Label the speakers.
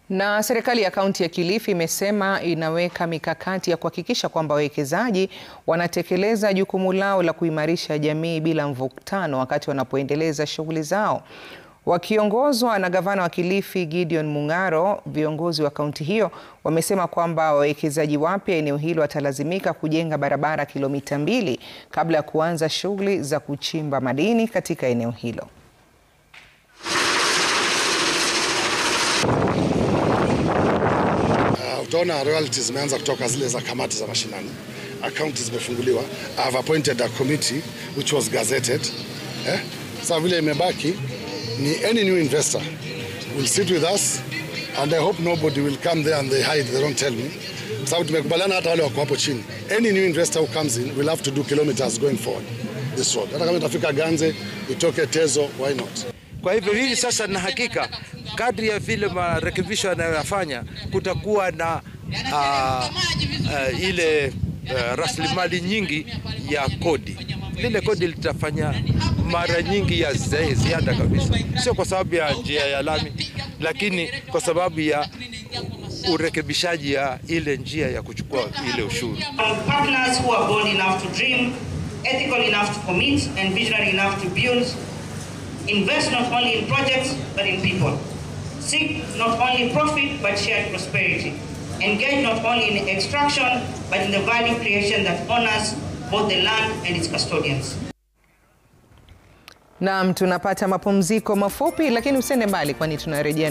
Speaker 1: Na serikali ya kaunti ya Kilifi imesema inaweka mikakati ya kuhakikisha kwamba wawekezaji wanatekeleza jukumu lao la kuimarisha jamii bila mvutano wakati wanapoendeleza shughuli zao. Wakiongozwa na gavana wa Kilifi Gideon Mung'aro, viongozi wa kaunti hiyo wamesema kwamba wawekezaji wapya eneo hilo watalazimika kujenga barabara kilomita 2 kabla ya kuanza shughuli za kuchimba madini katika eneo hilo.
Speaker 2: Utaona royalties zimeanza kutoka zile za kamati za mashinani. Akaunti zimefunguliwa. I have appointed a committee which was gazetted. Sasa vile imebaki ni any new investor will sit with us and I hope nobody will come there and they hide, they don't tell me. Sababu tumekubaliana hata wale wako hapo chini. Any new investor who comes in will have to do kilometers going forward this road. Hata kama itafika Ganze, itoke Tezo, why not?
Speaker 3: Kwa hivyo hivi sasa na hakika kadri ya vile marekebisho yanayofanya kutakuwa na ile rasilimali nyingi ya kodi. Lile kodi litafanya mara nyingi ya ziada kabisa. Sio kwa sababu ya njia ya lami, lakini kwa sababu ya urekebishaji ya ile njia ya kuchukua ile ushuru.
Speaker 4: Partners who are bold enough to dream, ethical enough to commit and visionary enough to build. Invest not only in projects but in people. Seek not only profit but shared prosperity. Engage not only in extraction but in the value creation that honors both the land and its custodians.
Speaker 1: Naam, tunapata mapumziko mafupi lakini usende mbali kwani tunarejea